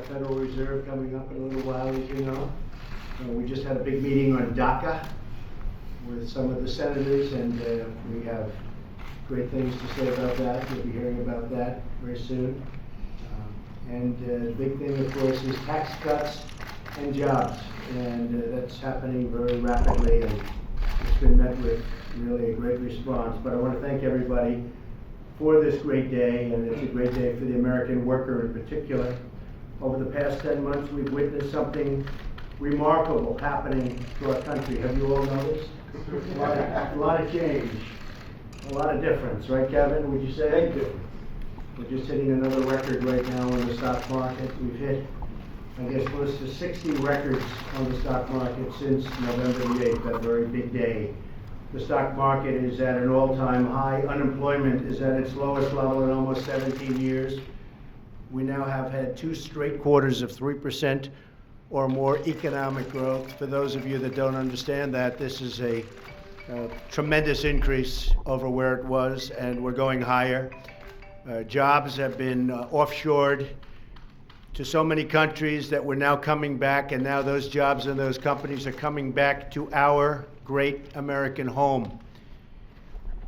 Federal Reserve coming up in a little while, as you know. We just had a big meeting on DACA with some of the senators, and we have great things to say about that. You'll be hearing about that very soon. And the big thing, of course, is tax cuts and jobs, and that's happening very rapidly, and it's been met with really a great response. But I want to thank everybody for this great day, and it's a great day for the American worker in particular. Over the past 10 months, we've witnessed something remarkable happening to our country. Have you all noticed? A lot of change, a lot of difference, right, Kevin? Would you say? Thank you. We're just hitting another record right now in the stock market. We've hit, I guess, close to 60 records on the stock market since November the 8th, that very big day. The stock market is at an all-time high. Unemployment is at its lowest level in almost 17 years. We now have had 2 straight quarters of 3% or more economic growth. For those of you that don't understand that, this is a tremendous increase over where it was, and we're going higher. Jobs have been offshored to so many countries that we're now coming back, and now those jobs and those companies are coming back to our great American home.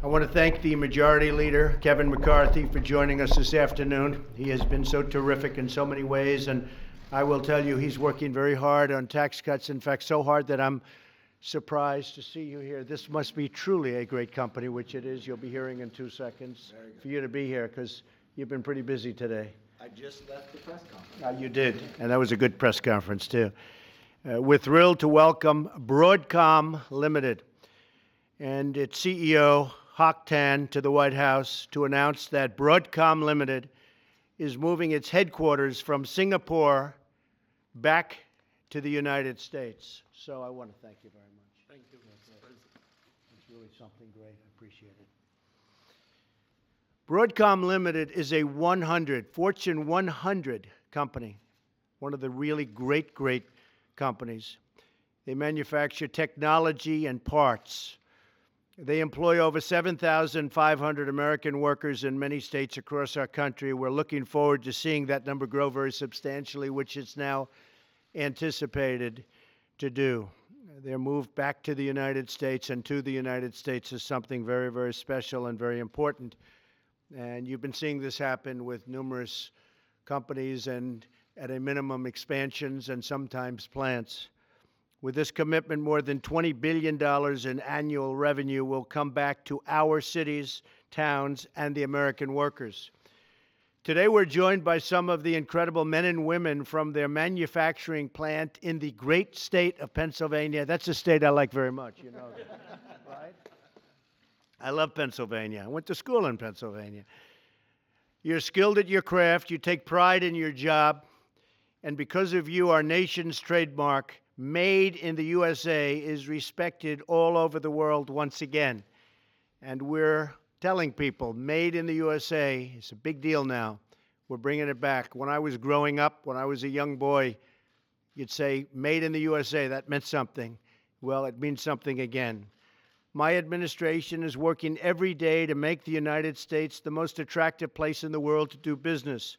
I want to thank the Majority Leader, Kevin McCarthy, for joining us this afternoon. He has been so terrific in so many ways, and I will tell you, he's working very hard on tax cuts. In fact, so hard that I'm surprised to see you here. This must be truly a great company, which it is. You'll be hearing in 2 seconds for you to be here, because you've been pretty busy today. I just left the press conference. You did, and that was a good press conference, too. We're thrilled to welcome Broadcom Limited and its CEO, Hock Tan, to the White House to announce that Broadcom Limited is moving its headquarters from Singapore back to the United States. So I want to thank you very much. Thank you, Mr. President. It's really something great. I appreciate it. Broadcom Limited is a Fortune 100 company, one of the really great companies. They manufacture technology and parts. They employ over 7,500 American workers in many states across our country. We're looking forward to seeing that number grow very substantially, which it's now anticipated to do. Their move back to the United States and to the United States is something very, very special and very important. And you've been seeing this happen with numerous companies and, at a minimum, expansions and sometimes plants. With this commitment, more than $20 billion in annual revenue will come back to our cities, towns, and the American workers. Today, we're joined by some of the incredible men and women from their manufacturing plant in the great state of Pennsylvania. That's a state I like very much, you know, right? I love Pennsylvania. I went to school in Pennsylvania. You're skilled at your craft. You take pride in your job. And because of you, our nation's trademark, Made in the USA, is respected all over the world once again. And we're telling people, Made in the USA is a big deal now. We're bringing it back. When I was growing up, when I was a young boy, you'd say, Made in the USA, that meant something. Well, it means something again. My administration is working every day to make the United States the most attractive place in the world to do business,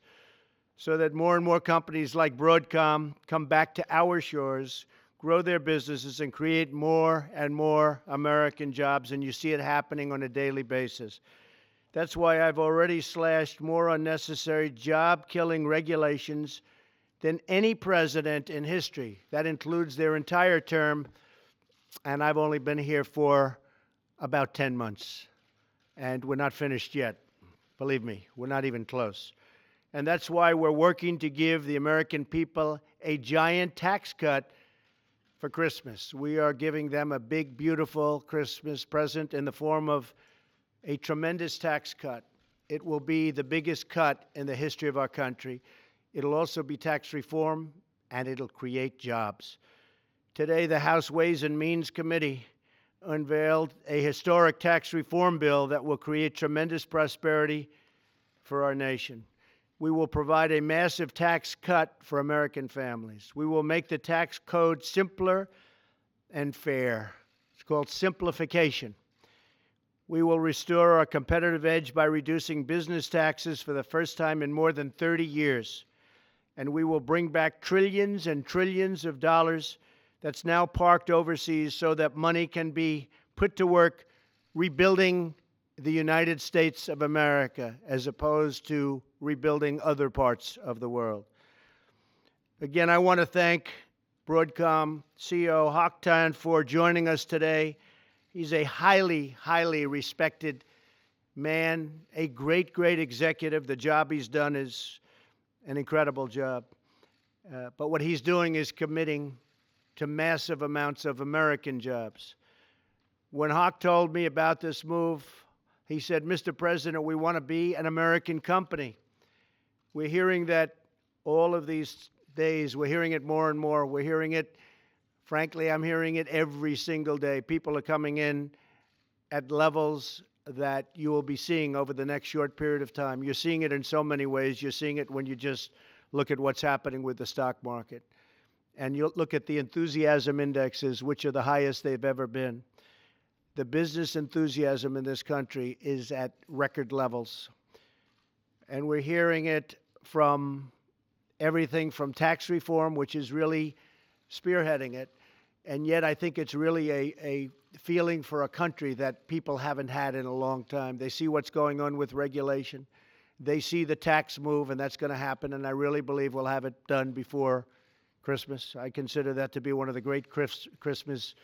so that more and more companies like Broadcom come back to our shores, grow their businesses, and create more and more American jobs, and you see it happening on a daily basis. That's why I've already slashed more unnecessary job-killing regulations than any president in history. That includes their entire term, and I've only been here for about 10 months, and we're not finished yet. Believe me, we're not even close. And that's why we're working to give the American people a giant tax cut for Christmas. We are giving them a big, beautiful Christmas present in the form of a tremendous tax cut. It will be the biggest cut in the history of our country. It'll also be tax reform, and it'll create jobs. Today, the House Ways and Means Committee unveiled a historic tax reform bill that will create tremendous prosperity for our nation. We will provide a massive tax cut for American families. We will make the tax code simpler and fair. It's called simplification. We will restore our competitive edge by reducing business taxes for the first time in more than 30 years. and we will bring back trillions and trillions of dollars that's now parked overseas so that money can be put to work rebuilding the United States of America as opposed to rebuilding other parts of the world. Again, I want to thank Broadcom CEO Hock Tan for joining us today. He's a highly, highly respected man, a great, great executive. The job he's done is an incredible job. But what he's doing is committing to massive amounts of American jobs. When Hock told me about this move, he said, "Mr. President, we want to be an American company." We're hearing that all of these days. We're hearing it more and more. We're hearing it, frankly, I'm hearing it every single day. People are coming in at levels that you will be seeing over the next short period of time. You're seeing it in so many ways. You're seeing it when you just look at what's happening with the stock market. And you look at the enthusiasm indexes, which are the highest they've ever been. The business enthusiasm in this country is at record levels. And we're hearing it from everything from tax reform, which is really spearheading it. And yet I think it's really a feeling for a country that people haven't had in a long time. They see what's going on with regulation. They see the tax move, and that's going to happen, and I really believe we'll have it done before Christmas. I consider that to be one of the great Christmas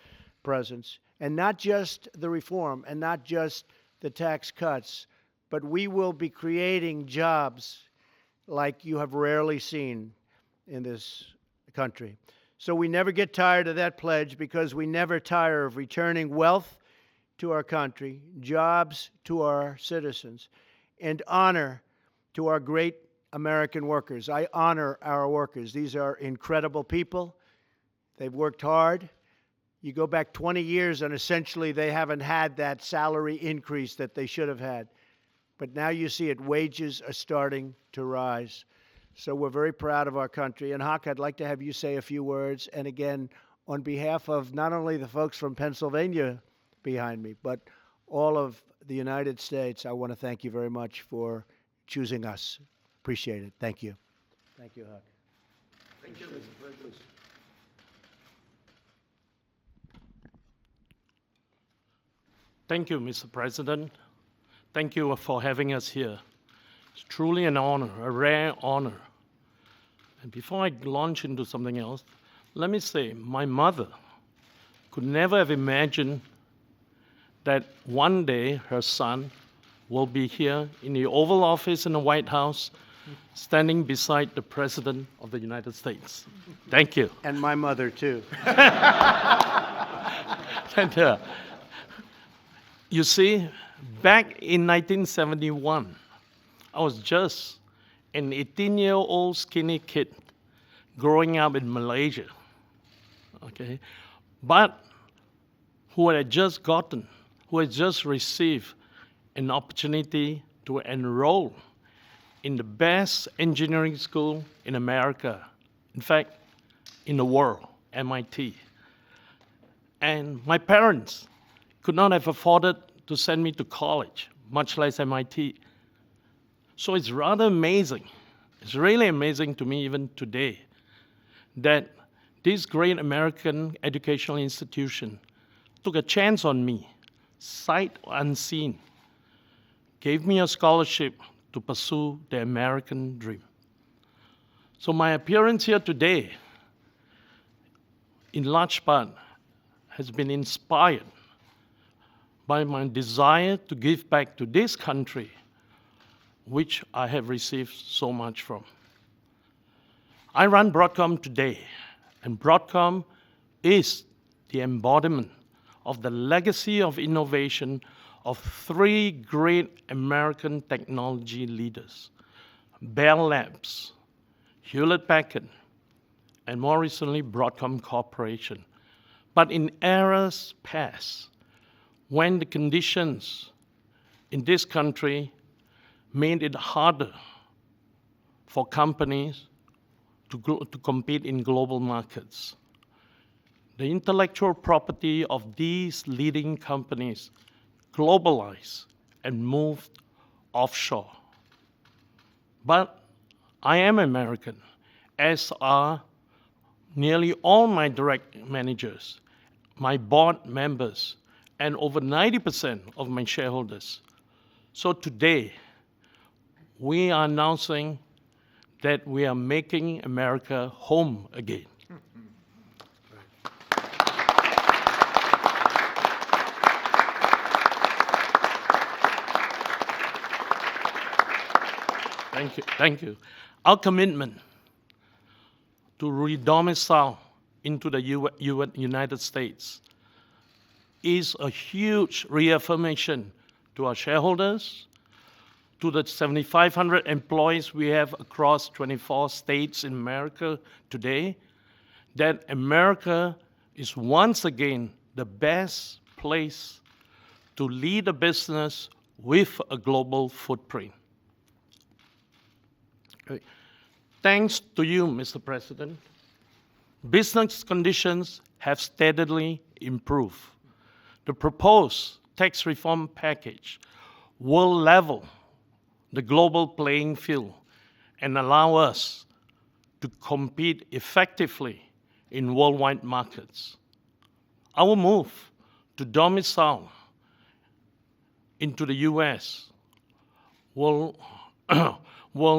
presents. And not just the reform and not just the tax cuts, but we will be creating jobs like you have rarely seen in this country. So we never get tired of that pledge because we never tire of returning wealth to our country, jobs to our citizens, and honor to our great American workers. I honor our workers. These are incredible people. They've worked hard. You go back 20 years and essentially they haven't had that salary increase that they should have had. But now you see it, wages are starting to rise. So we're very proud of our country. And Hock, I'd like to have you say a few words. And again, on behalf of not only the folks from Pennsylvania behind me, but all of the United States, I want to thank you very much for choosing us. Appreciate it. Thank you. Thank you, Hock. Thank you, Mr. President. Thank you, Mr. President. Thank you for having us here. It's truly an honor, a rare honor. And before I launch into something else, let me say my mother could never have imagined that one day her son will be here in the Oval Office in the White House, standing beside the President of the United States. Thank you. And my mother, too. And, you see, back in 1971, I was just an 18-year-old skinny kid growing up in Malaysia, okay? But who had just received an opportunity to enroll in the best engineering school in America, in fact, in the world, MIT. And my parents could not have afforded to send me to college, much less MIT. So it's rather amazing, it's really amazing to me even today, that this great American educational institution took a chance on me, sight unseen, gave me a scholarship to pursue the American dream. So my appearance here today, in large part, has been inspired by my desire to give back to this country, which I have received so much from. I run Broadcom today, and Broadcom is the embodiment of the legacy of innovation of three great American technology leaders, Bell Labs, Hewlett-Packard, and more recently, Broadcom Corporation. But in eras past, when the conditions in this country made it harder for companies to compete in global markets, the intellectual property of these leading companies globalized and moved offshore. But I am American, as are nearly all my direct managers, my board members, and over 90% of my shareholders. So today, we are announcing that we are making America home again. Thank you. Thank you. Our commitment to redomicile into the United States is a huge reaffirmation to our shareholders, to the 7,500 employees we have across 24 states in America today, that America is once again the best place to lead a business with a global footprint. Okay. Thanks to you, Mr. President, business conditions have steadily improved. The proposed tax reform package will level the global playing field and allow us to compete effectively in worldwide markets. Our move to domicile into the US will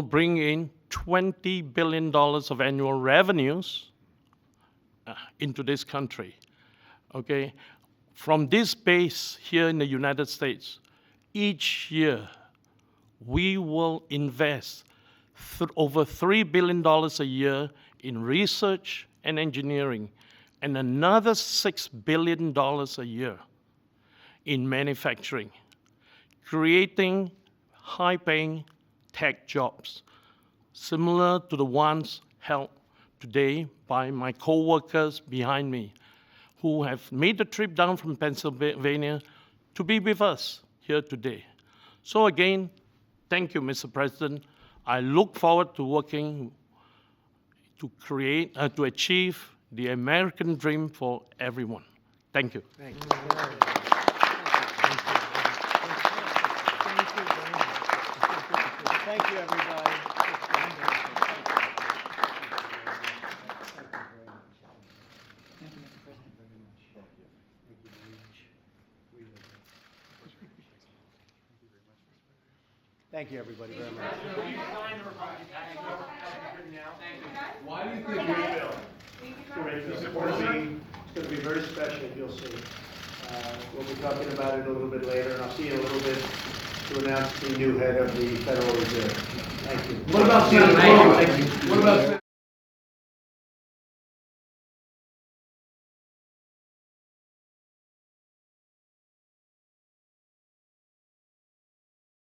bring in $20 billion of annual revenues into this country. Okay? From this base here in the United States, each year we will invest over $3 billion a year in research and engineering, and another $6 billion a year in manufacturing, creating high-paying tech jobs, similar to the ones held today by my co-workers behind me, who have made the trip down from Pennsylvania to be with us here today. So again, thank you, Mr. President. I look forward to working to achieve the American dream for everyone. Thank you. Thank you. Thank you, everybody. Thank you, everybody, very much. Why do you think we will? It's going to be very special, you'll see. We'll be talking about it a little bit later, and I'll see you in a little bit to announce the new head of the Federal Reserve. Thank you. What about Santa Claus? What about